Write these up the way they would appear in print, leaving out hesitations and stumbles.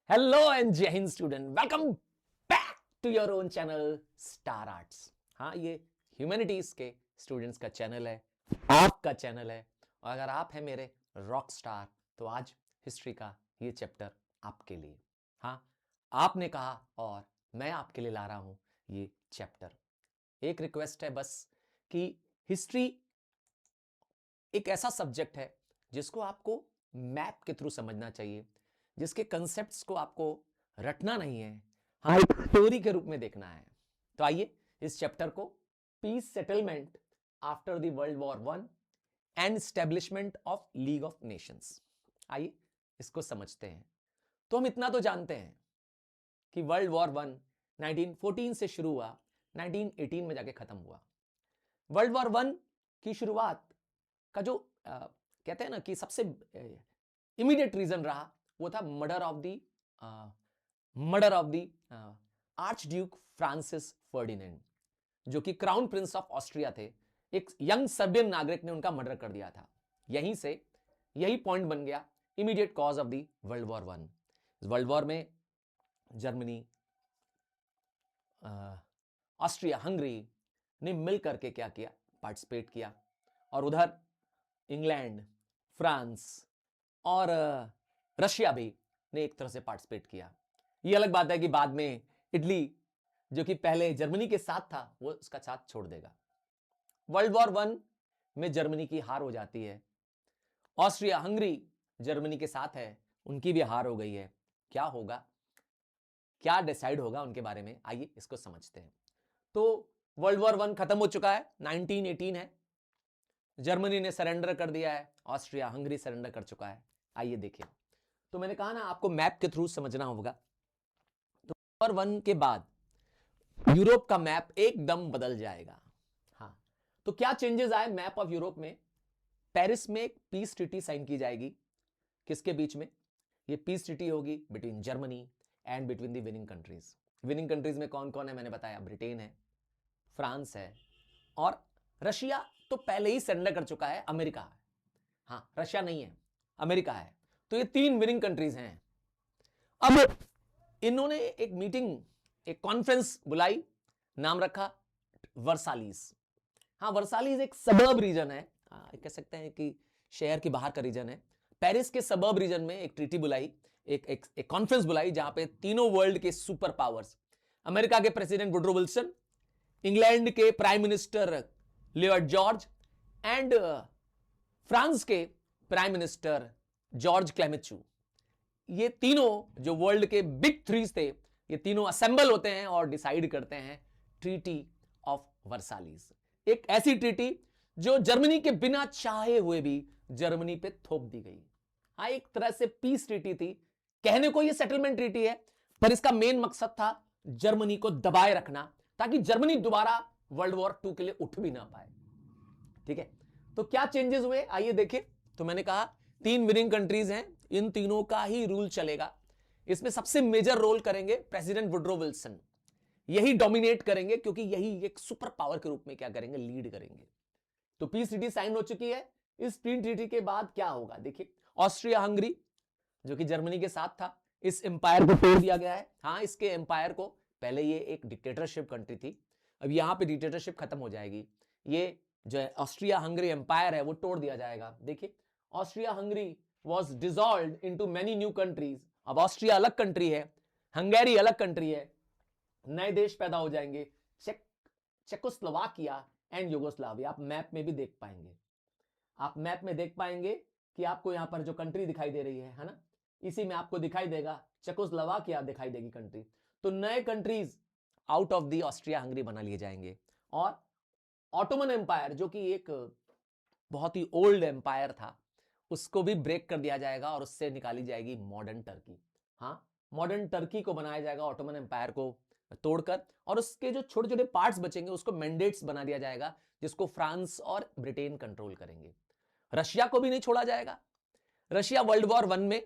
Hello and Jai Hind student, welcome back to your own channel Star Arts. हाँ, ये humanities के students का channel है, आपका चैनल है। और अगर आप हैं मेरे रॉक स्टार तो आज हिस्ट्री का ये चैप्टर आपके लिए। हाँ, आपने कहा और मैं आपके लिए ला रहा हूं ये चैप्टर। एक रिक्वेस्ट है बस कि हिस्ट्री एक ऐसा सब्जेक्ट है जिसको आपको मैप के थ्रू समझना चाहिए, जिसके कंसेप्ट्स को आपको रटना नहीं है, हाँ एक स्टोरी के रूप में देखना है। तो आइए इस चैप्टर को, peace settlement after the world war one and establishment of League of Nations, आइए इसको समझते हैं। तो हम इतना तो जानते हैं कि वर्ल्ड वॉर वन 1914 से शुरू हुआ, 1918 में जाके खत्म हुआ। वर्ल्ड वॉर वन की शुरुआत का जो कहते हैं ना कि सबसे इमीडिएट रीजन रहा वो था murder of the arch Duke Francis Ferdinand, जो कि क्राउन प्रिंस ऑफ ऑस्ट्रिया थे। एक यंग सर्बियन नागरिक ने उनका मर्डर कर दिया था। यहीं से यही पॉइंट बन गया immediate cause of the world war one. World war में जर्मनी, ऑस्ट्रिया, हंगरी ने मिल करके क्या किया, पार्टिसिपेट किया। और उधर इंग्लैंड, फ्रांस और रशिया भी ने एक तरह से पार्टिसिपेट किया। ये अलग बात है कि बाद में इटली, जो कि पहले जर्मनी के साथ था, वो उसका साथ छोड़ देगा। वर्ल्ड वॉर वन में जर्मनी की हार हो जाती है। ऑस्ट्रिया हंगरी जर्मनी के साथ है, उनकी भी हार हो गई है। क्या होगा, क्या डिसाइड होगा उनके बारे में, आइए इसको समझते हैं। तो वर्ल्ड वॉर वन खत्म हो चुका है, 1918 है। जर्मनी ने सरेंडर कर दिया है, ऑस्ट्रिया हंगरी सरेंडर कर चुका है। आइए देखिए, तो मैंने कहा ना आपको मैप के थ्रू समझना होगा। तो वॉर वन के बाद यूरोप का मैप एकदम बदल जाएगा। हाँ, तो क्या चेंजेस आए मैप ऑफ यूरोप में? पेरिस में एक पीस ट्रीटी साइन की जाएगी। किसके बीच में? ये पीस ट्रीटी होगी between Germany and between the winning countries. Winning countries में कौन कौन है मैंने बताया, ब्रिटेन है, फ्रांस है और रशिया तो पहले ही सरेंडर कर चुका है, अमेरिका है। हाँ, रशिया नहीं है, अमेरिका है। तो ये तीन विनिंग कंट्रीज हैं। अब इन्होंने एक मीटिंग, एक कॉन्फ्रेंस बुलाई, नाम रखा वर्सालीज। हाँ, वर्सालीज एक सबर्ब रीजन है, कह सकते हैं कि शहर के बाहर का रीजन है। पेरिस के सबर्ब रीजन में एक ट्रीटी बुलाई, एक कॉन्फ्रेंस बुलाई, जहां पे तीनों वर्ल्ड के सुपर पावर्स, अमेरिका के प्रेसिडेंट वुडरो विल्सन, इंग्लैंड के prime minister Lloyd George and France के प्राइम मिनिस्टर जॉर्ज क्लेमेचू, ये तीनों जो वर्ल्ड के बिग थ्रीज थे, ये तीनों असेंबल होते हैं और डिसाइड करते हैं ट्रीटी ऑफ वर्सालीज। एक ऐसी ट्रीटी जो जर्मनी के बिना चाहे हुए भी जर्मनी पे थोप दी गई। हाँ, एक तरह से पीस ट्रीटी थी, कहने को ये सेटलमेंट ट्रीटी है, पर इसका मेन मकसद था जर्मनी को दबाए रखना, ताकि जर्मनी दोबारा वर्ल्ड वॉर टू के लिए उठ भी ना पाए। ठीक है, तो क्या चेंजेस हुए आइए देखिए। तो मैंने कहा तीन विनिंग कंट्रीज हैं, इन तीनों का ही रूल चलेगा। इसमें सबसे मेजर रोल करेंगे प्रेसिडेंट वुडरो विल्सन, यही डोमिनेट करेंगे, क्योंकि यही एक सुपर पावर के रूप में क्या करेंगे, लीड करेंगे। तो पीस ट्रीटी साइन हो चुकी है। इस पीस ट्रीटी के बाद क्या होगा देखिए, ऑस्ट्रिया हंगरी जो कि जर्मनी के साथ था, इस एम्पायर को तोड़ दिया गया है। हाँ, इसके एम्पायर को, पहले ये एक डिक्टेटरशिप कंट्री थी, अब यहां पे डिक्टेटरशिप खत्म हो जाएगी। ये जो है ऑस्ट्रिया हंगरी एम्पायर है वो तोड़ दिया जाएगा। देखिए, Austria Hungary was dissolved into many new countries. अब ऑस्ट्रिया अलग कंट्री है, हंगेरी अलग कंट्री है, नए देश पैदा हो जाएंगे, चेकोस्लोवाकिया एंड यूगोस्लाविया। आप मैप में भी देख पाएंगे, आप मैप में देख पाएंगे कि आपको यहां पर जो कंट्री दिखाई दे रही है ना, इसी में आपको दिखाई देगा चेकोस्लोवाकिया दिखाई देगी कंट्री। तो नए countries out of the Austria Hungary बना लिए जाएंगे। और ऑटोमन एम्पायर जो कि एक बहुत ही ओल्ड एम्पायर था, उसको भी ब्रेक कर दिया जाएगा और उससे निकाली जाएगी मॉडर्न टर्की। हाँ, मॉडर्न टर्की को बनाया जाएगा ऑटोमन एम्पायर को तोड़कर, और उसके जो छोटे छोटे पार्ट्स बचेंगे उसको मैंडेट्स बना दिया जाएगा, जिसको फ्रांस और ब्रिटेन कंट्रोल करेंगे। रशिया को भी नहीं छोड़ा जाएगा। रशिया वर्ल्ड वॉर वन में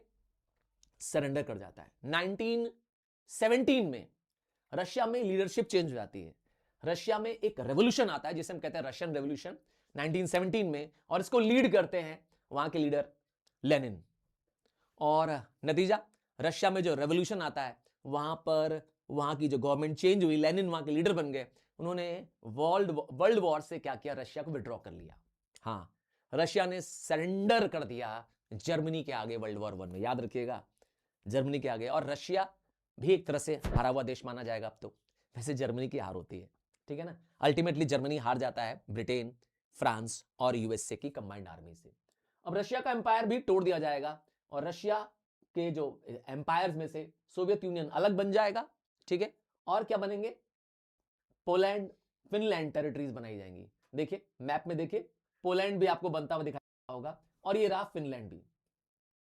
सरेंडर कर जाता है। 1917 में रशिया में लीडरशिप चेंज हो जाती है। रशिया में एक रेवोल्यूशन आता है जिसे हम कहते हैं रशियन रेवोल्यूशन 1917 में, और इसको लीड करते हैं वहां के लीडर लेनिन। और नतीजा, रशिया में जो रेवोल्यूशन आता है वहां पर वहां की जो गवर्नमेंट चेंज हुई, लेनिन वहां के लीडर बन गए, उन्होंने वर्ल्ड वॉर से क्या किया, रशिया को विड्रॉ कर लिया। हाँ, रशिया ने सरेंडर कर दिया जर्मनी के आगे वर्ल्ड वॉर 1 में, याद रखिएगा, जर्मनी के आगे। और रशिया भी एक तरह से हारा हुआ देश माना जाएगा अब तो, वैसे जर्मनी की हार होती है, ठीक है ना। अल्टीमेटली जर्मनी हार जाता है ब्रिटेन, फ्रांस और यूएसए की कंबाइंड आर्मी से। अब रशिया का एम्पायर भी तोड़ दिया जाएगा और रशिया के जो एम्पायर्स में से सोवियत यूनियन अलग बन जाएगा, ठीक है। और क्या बनेंगे, पोलैंड, फिनलैंड टेरिटरीज बनाई जाएंगी। देखिए मैप में देखिए, पोलैंड भी आपको बनता हुआ दिखाई होगा और ये रहा फिनलैंड भी,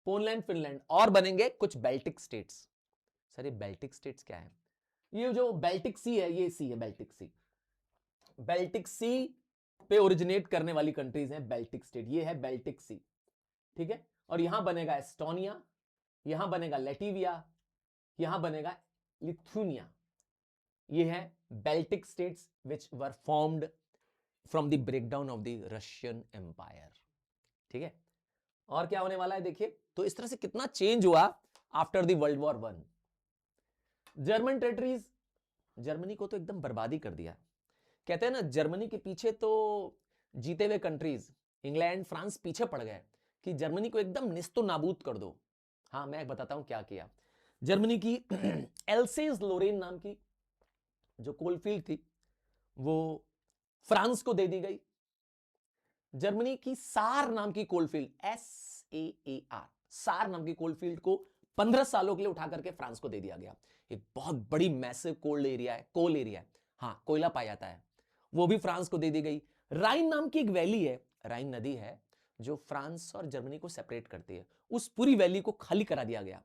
पोलैंड, फिनलैंड, और बनेंगे कुछ बेल्टिक स्टेट्स। सर ये बेल्टिक स्टेट्स क्या है, ये जो बेल्टिक सी है, ये सी है बेल्टिक सी, बेल्टिक सी पे ओरिजिनेट करने वाली कंट्रीज हैं बेल्टिक स्टेट, ये है बेल्टिक सी, ठीक है। और यहां बनेगा एस्टोनिया, यहां बनेगा लेटिविया, यहां बनेगा लिथुनिया। ये है Baltic states which were formed from the breakdown of the Russian empire, ठीक है। और क्या होने वाला है देखिए, तो इस तरह से कितना चेंज हुआ after the world war 1। German territories, Germany को तो एकदम बर्बादी कर दिया। कहते हैं ना, जर्मनी के पीछे तो जीते हुए कंट्रीज इंग्लैंड, फ्रांस पीछे पड़ गए कि जर्मनी को एकदम निस्तो नाबूद कर दो। हाँ, मैं बताता हूं क्या किया। जर्मनी की एल्सेस लोरेन नाम की जो कोलफील्ड थी वो फ्रांस को दे दी गई। जर्मनी की सार नाम की कोलफील्ड, SAAR, सार नाम की कोलफील्ड को 15 सालों के लिए उठा करके फ्रांस को दे दिया गया। एक बहुत बड़ी मैसिव कोल्ड एरिया है, कोल एरिया है, हाँ कोयला पाया जाता है, वो भी फ्रांस को दे दी गई। राइन नाम की एक वैली है, राइन नदी है जो फ्रांस और जर्मनी को सेपरेट करती है, उस पूरी वैली को खाली करा दिया गया।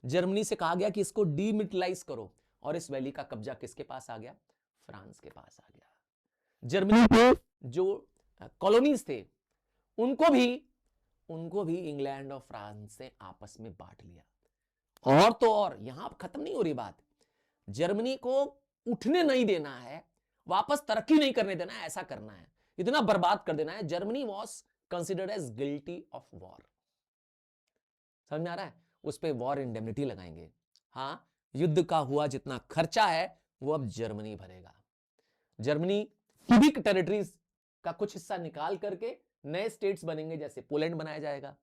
जर्मनी से कहा गया कि इसको डीमिलिटराइज करो, और इस वैली का कब्जा किसके पास आ गया, फ्रांस के पास आ गया। जर्मनी के जो कॉलोनीज थे उनको भी इंग्लैंड और फ्रांस ने आपस में बांट लिया। और तो और यहां खत्म नहीं हो रही बात, जर्मनी को उठने नहीं देना है, वापस तरक्की नहीं करने देना है, ऐसा करना है, इतना बर्बाद कर देना है। Germany was considered as guilty of war, समझ में आ रहा है, उस पर वॉर इंडेमनिटी लगाएंगे। हाँ, युद्ध का हुआ जितना खर्चा है वो अब जर्मनी भरेगा। जर्मनी की भी टेरिटरीज का कुछ हिस्सा निकाल करके नए स्टेट्स बनेंगे, जैसे पोलैंड बनाया जाएगा,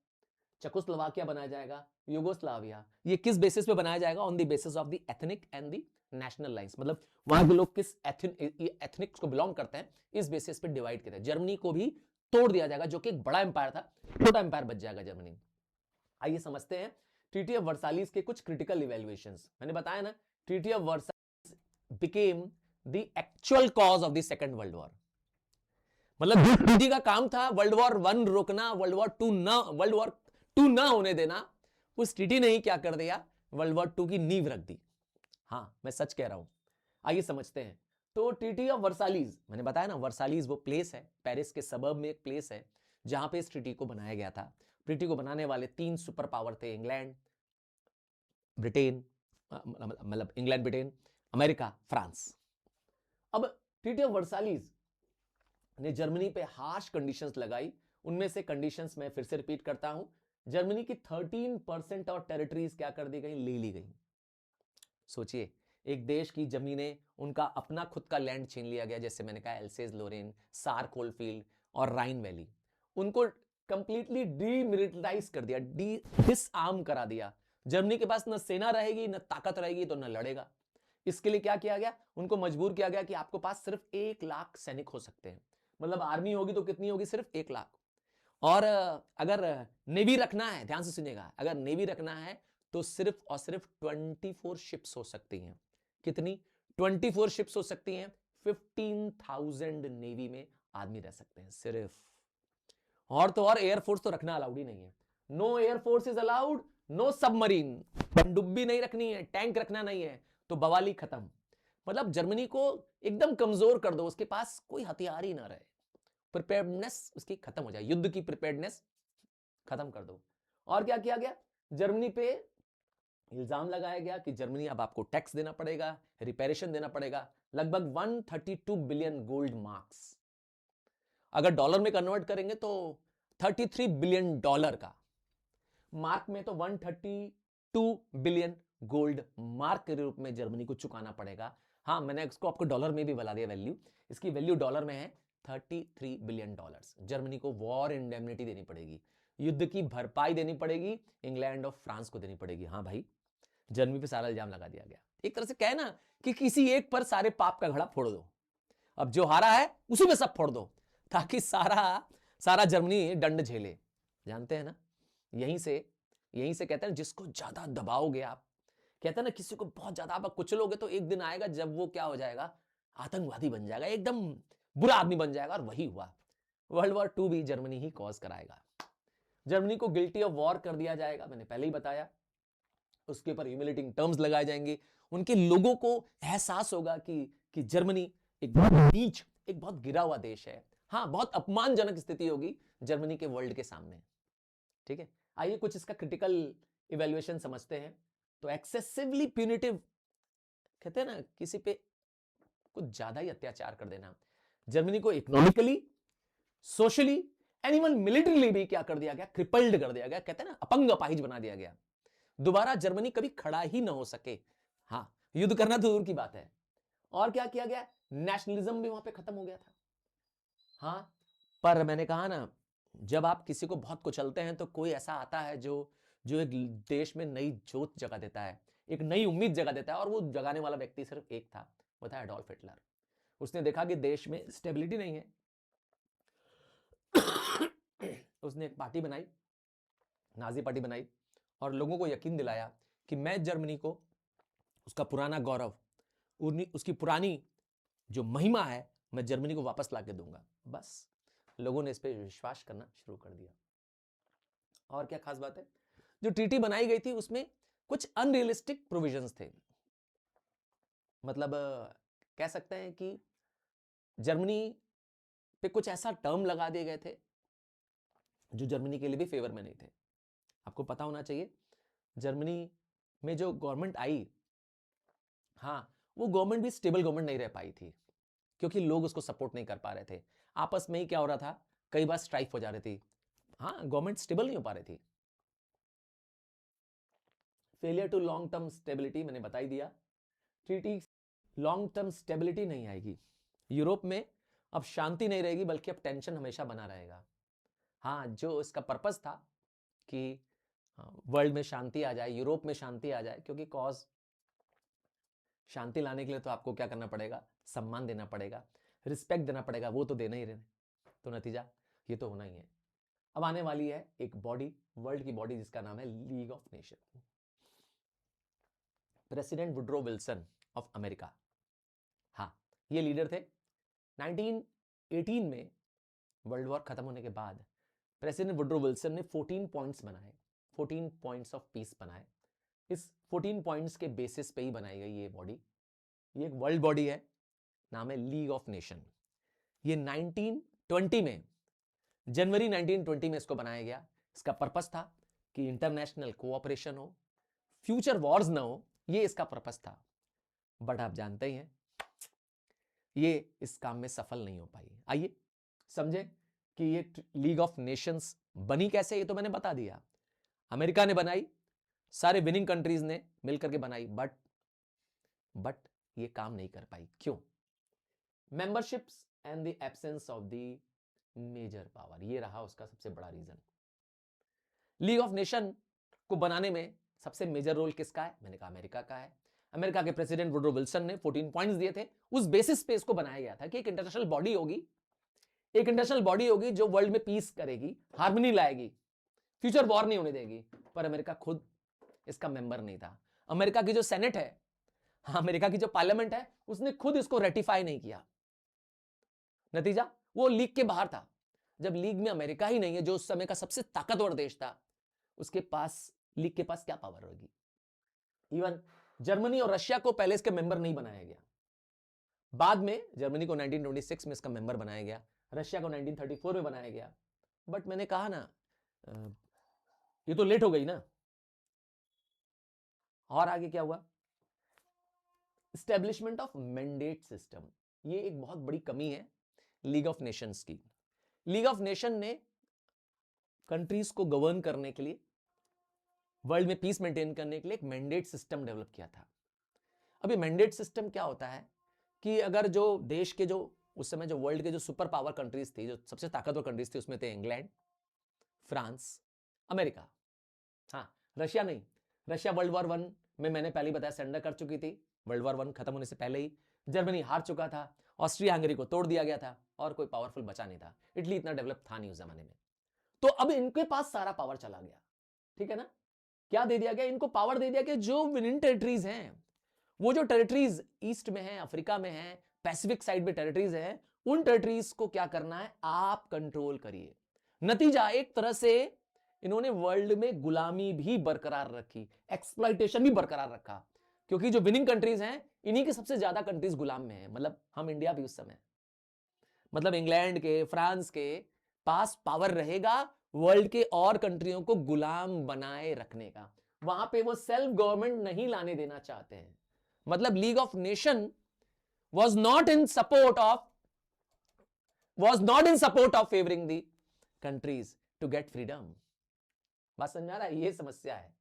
चेकोस्लोवाकिया बनाया जाएगा, यूगोस्लाविया। ये किस बेसिस पे बनाया जाएगा, on the basis of the ethnic and the national lines, मतलब वहां के लोग किस एथनिक्स को बिलोंग करते हैं, इस बेसिस पे डिवाइड करते हैं। जर्मनी को भी तोड़ दिया जाएगा, जो कि एक बड़ा एम्पायर था, छोटा एम्पायर बच जाएगा जर्मनी। आइए समझते हैं ट्रीटी ऑफ वर्साइल्स के कुछ क्रिटिकल इवैल्यूएशंस। मैंने बताया ना, treaty of Versailles became the actual cause of the second world war. मतलब जिस ट्रीटी का काम था वर्ल्ड वॉर 1 रोकना, वर्ल्ड वॉर 2 ना होने देना, उस ट्रीटी ने ही क्या कर दिया, वर्ल्ड वॉर 2 की नींव रख दी। हाँ, मैं सच कह रहा हूं। आइए समझते हैं। तो ट्रीटी ऑफ वर्साइल्स, मैंने बताया ना, वर्साइल्स वो प्लेस है, पेरिस के सबर्ब में एक प्लेस है जहां पे इस ट्रीटी को बनाया गया था। ट्रीटी को बनाने वाले 3 सुपर पावर थे, इंग्लैंड, ब्रिटेन, मतलब इंग्लैंड, ब्रिटेन, अमेरिका, फ्रांस। अब ट्रीटी ऑफ वर्साइल्स ने जर्मनी पे हार्श कंडीशंस लगाई। उनमें से कंडीशंस मैं फिर से रिपीट करता हूं, जर्मनी की 13% और टेरिटरीज क्या कर दी गई, ले ली गई। सोचिए, एक देश की जमीनें, उनका अपना खुद का लैंड छीन लिया गया, जैसे मैंने कहा एल्सेस लोरेन, सार कोलफील्ड और राइन वैली, उनको कंप्लीटली डीमिलिटराइज कर दिया, डिसआर्म करा दिया। जर्मनी के पास न सेना रहेगी, न ताकत रहेगी, तो न लड़ेगा। इसके लिए क्या किया गया, उनको मजबूर किया गया कि आपके पास सिर्फ 1 लाख सैनिक हो सकते हैं, मतलब आर्मी होगी तो कितनी होगी, सिर्फ 1 लाख। और अगर नेवी रखना है, ध्यान से सुनिएगा, अगर नेवी रखना है तो सिर्फ और सिर्फ 24 शिप्स हो सकती हैं। कितनी, 24 शिप्स हो सकती हैं, 15,000 नेवी में आदमी रह सकते हैं सिर्फ। और तो और एयरफोर्स तो रखना अलाउड ही नहीं है, no air force is allowed, no submarine, पनडुब्बी नहीं रखनी है, टैंक रखना नहीं है, तो बवाली खत्म। मतलब जर्मनी को एकदम कमजोर कर दो, उसके पास कोई हथियार ही ना रहे, प्रिपेयर्डनेस उसकी खत्म हो जाए, युद्ध की प्रिपेयर्डनेस खत्म कर दो। और क्या किया गया, जर्मनी पे इल्जाम लगाया गया कि जर्मनी अब आपको टैक्स देना पड़ेगा, रिपेरेशन देना पड़ेगा, लगभग 132 बिलियन गोल्ड मार्क्स, अगर डॉलर में कन्वर्ट करेंगे तो 33 बिलियन डॉलर का, मार्क में तो 132 2 बिलियन गोल्ड मार्क के रूप में जर्मनी को चुकाना पड़ेगा। हाँ, मैंने इसको आपको डॉलर में भी बता दिया वैल्यू, इसकी वैल्यू डॉलर में है 33 बिलियन डॉलर्स। जर्मनी को वॉर इंडेमनिटी देनी पड़ेगी, युद्ध की भरपाई देनी पड़ेगी, इंग्लैंड और फ्रांस को देनी पड़ेगी। हाँ भाई, जर्मनी पे सारा इल्जाम लगा दिया गया। एक तरह से कहे ना कि किसी एक पर सारे पाप का घड़ा फोड़ दो, अब जो हारा है उसी में सब फोड़ दो, ताकि सारा जर्मनी दंड झेले। जानते हैं ना, यहीं से कहते हैं जिसको ज्यादा दबाओगे आप, कहते हैं ना किसी को बहुत ज्यादा आप कुचलोगे तो एक दिन आएगा जब वो क्या हो जाएगा, आतंकवादी बन जाएगा, एकदम बुरा आदमी बन जाएगा। और वही हुआ, वर्ल्ड वॉर 2 भी जर्मनी ही कॉज कराएगा। जर्मनी को गिल्टी ऑफ वॉर कर दिया जाएगा, मैंने पहले ही बताया। उसके ऊपर ह्यूमिलेटिंग टर्म्स लगाए जाएंगे, उनके लोगों को एहसास होगा कि जर्मनी एक बहुत नीच, एक बहुत गिरा हुआ देश है। हाँ, बहुत अपमानजनक स्थिति होगी जर्मनी के वर्ल्ड के सामने। ठीक है, आइए कुछ इसका क्रिटिकल इवैल्यूएशन समझते हैं। तो एक्सेसिवली प्यूनिटिव, कहते हैं ना किसी पे कुछ ज्यादा ही अत्याचार कर देना। जर्मनी को economically, socially and even militarily भी क्या कर दिया गया, क्रिपल्ड कर दिया गया, कहते हैं ना अपंग अपाहिज बना दिया गया। दोबारा जर्मनी कभी खड़ा ही ना हो सके। हाँ, युद्ध करना तो दूर की बात है। और क्या किया गया, नेशनलिज्म भी वहां पे खत्म हो गया था। हाँ, पर मैंने कहा ना, जब आप किसी को बहुत कुचलते हैं तो कोई ऐसा आता है जो एक देश में नई जोत जगा देता है, एक नई उम्मीद जगा देता है। और वो जगाने वाला व्यक्ति सिर्फ एक था, वो था एडोल्फ हिटलर। उसने देखा कि देश में स्टेबिलिटी नहीं है उसने एक पार्टी बनाई, नाजी पार्टी बनाई, और लोगों को यकीन दिलाया कि मैं जर्मनी को उसका पुराना गौरव, उसकी पुरानी जो महिमा है, मैं जर्मनी को वापस ला के दूंगा। बस लोगों ने इस पर विश्वास करना शुरू कर दिया। और क्या खास बात है, जो ट्रीटी बनाई गई थी उसमें कुछ अनरियलिस्टिक प्रोविजंस थे। मतलब कह सकते हैं कि जर्मनी पे कुछ ऐसा टर्म लगा दिए गए थे जो जर्मनी के लिए भी फेवर में नहीं थे। आपको पता होना चाहिए, जर्मनी में जो गवर्नमेंट आई, हाँ, वो गवर्नमेंट भी स्टेबल गवर्नमेंट नहीं रह पाई थी, क्योंकि लोग उसको सपोर्ट नहीं कर पा रहे थे। आपस में ही क्या हो रहा था, कई बार स्ट्राइक हो जा रही थी। हाँ, गवर्नमेंट स्टेबल नहीं हो पा रही थी। Failure to long term stability, मैंने बता ही दिया। ट्रीटी लॉन्ग टर्म स्टेबिलिटी नहीं आएगी यूरोप में, अब शांति नहीं रहेगी, बल्कि अब टेंशन हमेशा बना रहेगा। हाँ, जो इसका पर्पस था कि वर्ल्ड में शांति आ जाए, यूरोप में शांति आ जाए, क्योंकि कॉज शांति लाने के लिए तो आपको क्या करना पड़ेगा, सम्मान देना पड़ेगा, रिस्पेक्ट देना पड़ेगा, वो तो देना ही रहने। तो नतीजा ये तो होना ही है। अब आने वाली है एक बॉडी, वर्ल्ड की बॉडी, जिसका नाम है league of nation. President Woodrow Wilson of America, हाँ, ये लीडर थे। 1918 में वर्ल्ड वॉर खत्म होने के बाद प्रेसिडेंट वुड्रो विल्सन ने 14 पॉइंट्स बनाए, 14 पॉइंट्स ऑफ पीस बनाए। इस 14 पॉइंट्स के बेसिस पे ही बनाई गई ये बॉडी। ये एक वर्ल्ड बॉडी है, नाम है लीग ऑफ नेशन। ये 1920 में, जनवरी 1920 में इसको बनाया गया। इसका पर्पस था कि इंटरनेशनल कोऑपरेशन हो, फ्यूचर वॉर्स ना हो, ये इसका पर्पस था। बट आप जानते ही हैं, ये इस काम में सफल नहीं हो पाई। आइए समझे कि ये लीग ऑफ नेशंस बनी कैसे, ये तो मैंने बता दिया। अमेरिका ने बनाई, सारे विनिंग कंट्रीज ने मिलकर के बनाई, बट ये काम नहीं कर पाई। क्यों? Memberships and the absence of the major power, ये रहा उसका सबसे बड़ा रीजन। लीग ऑफ नेशन को बनाने में सबसे मेजर रोल किसका है? मैंने कहा अमेरिका का है। अमेरिका के प्रेसिडेंट वुड्रो विल्सन ने 14 पॉइंट्स दिए थे, उस बेसिस पे इसको बनाया गया था कि एक इंटरनेशनल बॉडी होगी, एक इंटरनेशनल बॉडी होगी जो वर्ल्ड में पीस करेगी, हार्मनी लाएगी, फ्यूचर वॉर नहीं होने देगी। पर अमेरिका खुद इसका मेंबर नहीं था। अमेरिका की जो सेनेट है, हाँ, अमेरिका की जो पार्लियामेंट है, उसने खुद इसको रेटिफाई नहीं किया। नतीजा, वो लीग के बाहर था। जब लीग में अमेरिका ही नहीं है, जो उस समय का सबसे ताकतवर देश था, उसके पास, लीग के पास क्या पावर होगी? इवन जर्मनी और रशिया को पहले इसके मेंबर नहीं बनाया गया, बाद में जर्मनी को 1926 में इसका मेंबर बनाया गया, रशिया को 1934 में बनाया गया। बट मैंने कहा ना, ये तो लेट हो गई ना। और आगे क्या हुआ? एस्टेब्लिशमेंट ऑफ मैंडेट सिस्टम, ये एक बहुत बड़ी कमी है लीग ऑफ नेशंस की। लीग ऑफ नेशन ने कंट्रीज को गवर्न करने के लिए वर्ल्ड में पीस मेंटेन करने के लिए एक मैंडेट सिस्टम डेवलप किया था। अभी मैंडेट सिस्टम क्या होता है कि अगर जो देश के जो उस समय जो वर्ल्ड के जो सुपर पावर कंट्रीज थी, जो सबसे ताकतवर कंट्रीज थी, उसमें थे इंग्लैंड, फ्रांस, अमेरिका। हाँ, रशिया नहीं, रशिया वर्ल्ड वॉर वन में मैंने पहले बताया सरेंडर कर चुकी थी, वर्ल्ड वॉर वन खत्म होने से पहले ही। जर्मनी हार चुका था, ऑस्ट्रिया हंगरी को तोड़ दिया गया था और कोई पावरफुल बचा नहीं था। इटली इतना डेवलप था नहीं उस जमाने में। तो अब इनके पास सारा पावर चला गया, ठीक है ना। क्या दे दिया गया इनको? पावर दे दिया गया। जो विनिंग टेरिटरीज हैं, वो जो टेरिटरीज ईस्ट में है, अफ्रीका में है, पैसिफिक साइड में टेरिटरीज है, उन टेरिटरीज को क्या करना है? आप कंट्रोल करिए। नतीजा एक तरह से इन्होंने वर्ल्ड में गुलामी भी बरकरार रखी, एक्सप्लॉइटेशन भी बरकरार रखा, क्योंकि जो विनिंग कंट्रीज हैं, इन्हीं के सबसे ज्यादा कंट्रीज गुलाम में है। मतलब हम इंडिया भी उस समय, मतलब इंग्लैंड के, फ्रांस के पास पावर रहेगा वर्ल्ड के और कंट्रियों को गुलाम बनाए रखने का। वहां पे वो सेल्फ गवर्नमेंट नहीं लाने देना चाहते हैं। मतलब league of nation was not in support of favoring the countries to get freedom। बात समझ आ रहा है? ये समस्या है।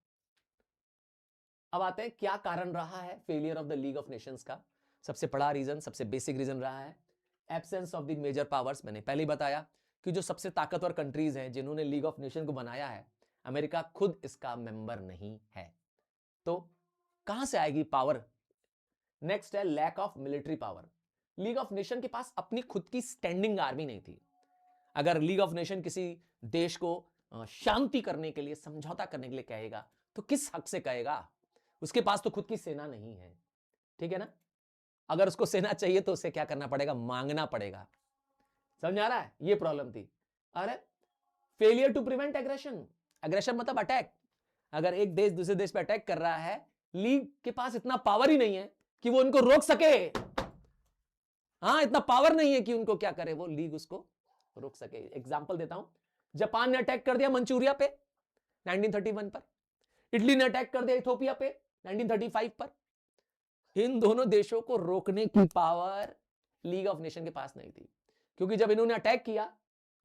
अब आते हैं क्या कारण रहा है failure of the League of Nations का। सबसे बड़ा रीजन, सबसे बेसिक रीजन रहा है absence of the major powers. मैंने पहले बताया कि जो सबसे ताकतवर कंट्रीज हैं जिन्होंने लीग ऑफ नेशन को बनाया है, अमेरिका खुद इसका मेंबर नहीं है। तो कहां से आएगी पावर? नेक्स्ट है lack of military power. League of Nation के पास अपनी खुद की स्टैंडिंग आर्मी नहीं थी। अगर लीग ऑफ नेशन किसी देश को शांति करने के लिए, समझौता करने के लिए कहेगा, तो किस हक से कहेगा? उसके पास तो खुद की सेना नहीं है, ठीक है ना। अगर उसको सेना चाहिए तो उसे क्या करना पड़ेगा? मांगना पड़ेगा। समझ आ रहा है? ये प्रॉब्लम थी। अरे failure to prevent aggression. Aggression मतलब अटैक। अगर एक देश दूसरे देश पे अटैक कर रहा है, लीग के पास इतना पावर ही नहीं है कि वो उनको रोक सके। हाँ, इतना पावर नहीं है कि उनको क्या करे, वो लीग उसको रोक सके। एग्जांपल देता हूं, जापान ने अटैक कर दिया मंचूरिया पे 1931 पर, इटली ने अटैक कर दिया इथोपिया पे 1935 पर। इन दोनों देशों को रोकने की पावर लीग ऑफ नेशन के पास नहीं थी, क्योंकि जब इन्होंने अटैक किया,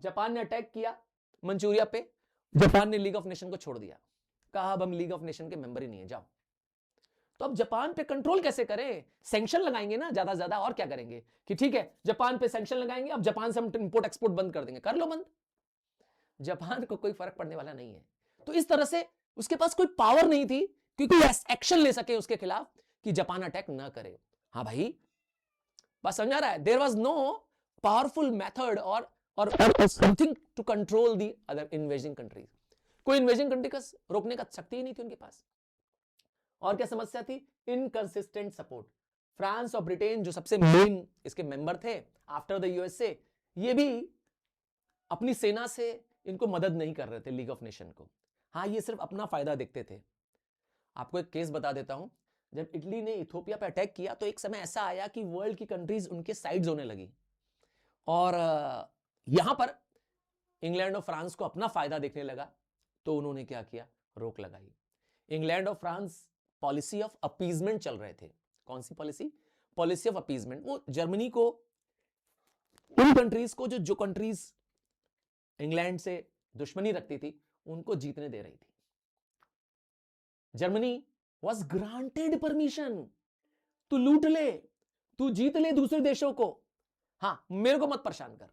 जापान ने अटैक किया मंचूरिया पे, जापान ने लीग ऑफ नेशन को छोड़ दिया, कहा अब हम लीग ऑफ नेशन के मेंबर ही नहीं है, जाओ। तो अब जापान पे कंट्रोल कैसे करें? सैंक्शन लगाएंगे ना ज्यादा ज्यादा, और क्या करेंगे कि ठीक है जापान पे सैंक्शन लगाएंगे, अब जापान से हम इंपोर्ट एक्सपोर्ट बंद कर देंगे। कर लो बंद, जापान को कोई फर्क पड़ने वाला नहीं है। तो इस तरह से उसके पास कोई पावर नहीं थी कि कोई एक्शन ले सके उसके खिलाफ कि जापान अटैक ना करे। हाँ भाई, बस समझ आ रहा है? There was no powerful method और something to control the other invading countries. कोई इन्वेजिंग कंट्री का रोकने का शक्ति ही नहीं थी उनके पास। और क्या समस्या थी? Inconsistent support. फ्रांस और ब्रिटेन जो सबसे मेन इसके मेंबर थे आफ्टर द यूएसए, ये भी अपनी सेना से इनको मदद नहीं कर रहे थे लीग ऑफ नेशन को। हाँ, ये सिर्फ अपना फायदा देखते थे। आपको एक केस बता देता हूं, जब इटली ने इथोपिया पे अटैक किया तो एक समय ऐसा आया कि वर्ल्ड की कंट्रीज उनके साइड्स होने लगी, और यहां पर इंग्लैंड और फ्रांस को अपना फायदा देखने लगा, तो उन्होंने क्या किया? रोक लगाई। इंग्लैंड और फ्रांस पॉलिसी ऑफ अपीजमेंट चल रहे थे। कौन सी पॉलिसी? Policy of appeasement. वो जर्मनी को, उन कंट्रीज को जो कंट्रीज इंग्लैंड से दुश्मनी रखती थी, उनको जीतने दे रही थी। जर्मनी वॉज ग्रांटेड परमिशन, तू लूट ले, तू जीत ले दूसरे देशों को, हाँ मेरे को मत परेशान कर।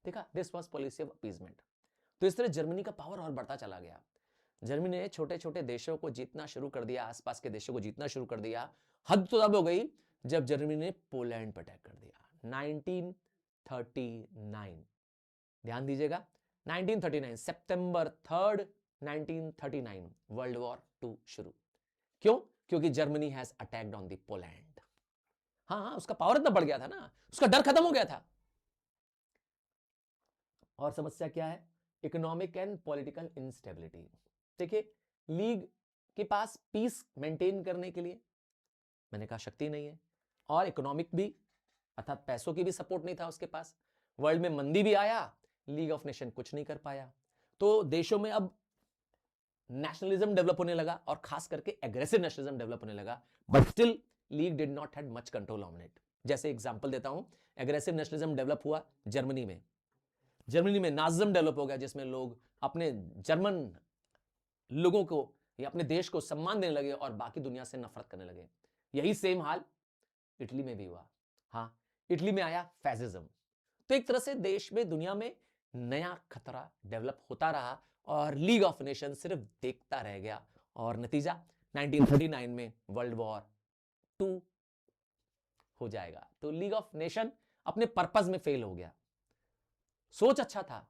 देखा, this was policy of appeasement. तो इस तरह जर्मनी का पावर और बढ़ता चला गया। जर्मनी ने छोटे छोटे देशों को जीतना शुरू कर दिया, आसपास के देशों को जीतना शुरू कर दिया। हद तो तब हो गई जब जर्मनी ने पोलैंड पर अटैक कर दिया 1939। ध्यान दीजिएगा, 1939 सितंबर 3, 1939 वर्ल्ड वॉर 2 शुरू। क्यों? क्योंकि Germany has attacked on the Poland. हाँ, उसका पावर इतना बढ़ गया था ना, उसका डर खत्म हो गया था। और समस्या क्या है? Economic and political instability. देखिए, लीग के पास पीस मेंटेन करने के लिए मैंने कहा शक्ति नहीं है, और इकोनॉमिक भी अर्थात पैसों की भी सपोर्ट नहीं था उसके पास। वर्ल्ड में मंदी भी आया, लीग ऑफ नेशन कुछ नहीं कर पाया। तो देशों में अब नेशनलिज्म डेवलप होने लगा, और खास करके एग्रेसिव नेशनलिज्म डेवलप होने लगा, but still league did not had much control on it. जैसे एग्जांपल देता हूं, एग्रेसिव नेशनलिज्म डेवलप हुआ जर्मनी में। जर्मनी में नाजिज्म डेवलप हो गया, जिसमें लोग अपने जर्मन लोगों को ये अपने देश को सम्मान देने लगे और बाकी दुनिया से नफरत करने लगे। यही सेम हाल इटली में भी हुआ। हाँ, इटली में आया फैसिज्म। तो एक तरह से देश में, दुनिया में नया खतरा डेवलप होता रहा और लीग ऑफ नेशन सिर्फ देखता रह गया और नतीजा 1939 में वर्ल्ड वॉर 2 हो जाएगा। तो लीग ऑफ नेशन अपने पर्पस में फेल हो गया। सोच अच्छा था,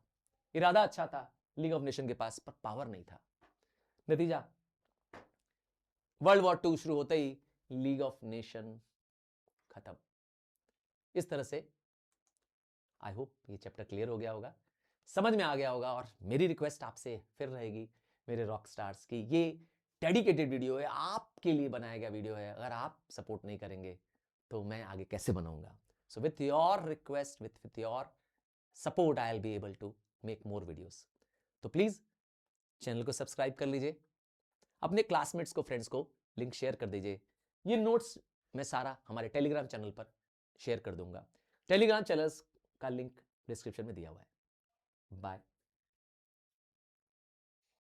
इरादा अच्छा था लीग ऑफ नेशन के पास, पर पावर नहीं था। नतीजा वर्ल्ड वॉर 2 शुरू होते ही लीग ऑफ नेशन खत्म। इस तरह से आई होप ये चैप्टर क्लियर हो गया होगा, समझ में आ गया होगा। और मेरी रिक्वेस्ट आपसे फिर रहेगी मेरे रॉक स्टार्स की, ये डेडिकेटेड वीडियो है, आपके लिए बनाया गया वीडियो है। अगर आप सपोर्ट नहीं करेंगे तो मैं आगे कैसे बनाऊंगा? So with your request, with your support, I will be able to make more videos. तो प्लीज चैनल को सब्सक्राइब कर लीजिए, अपने क्लासमेट्स को, फ्रेंड्स को लिंक शेयर कर दीजिए। ये नोट्स मैं सारा हमारे टेलीग्राम चैनल पर शेयर कर दूंगा। टेलीग्राम चैनल का लिंक डिस्क्रिप्शन में दिया हुआ है। बाय।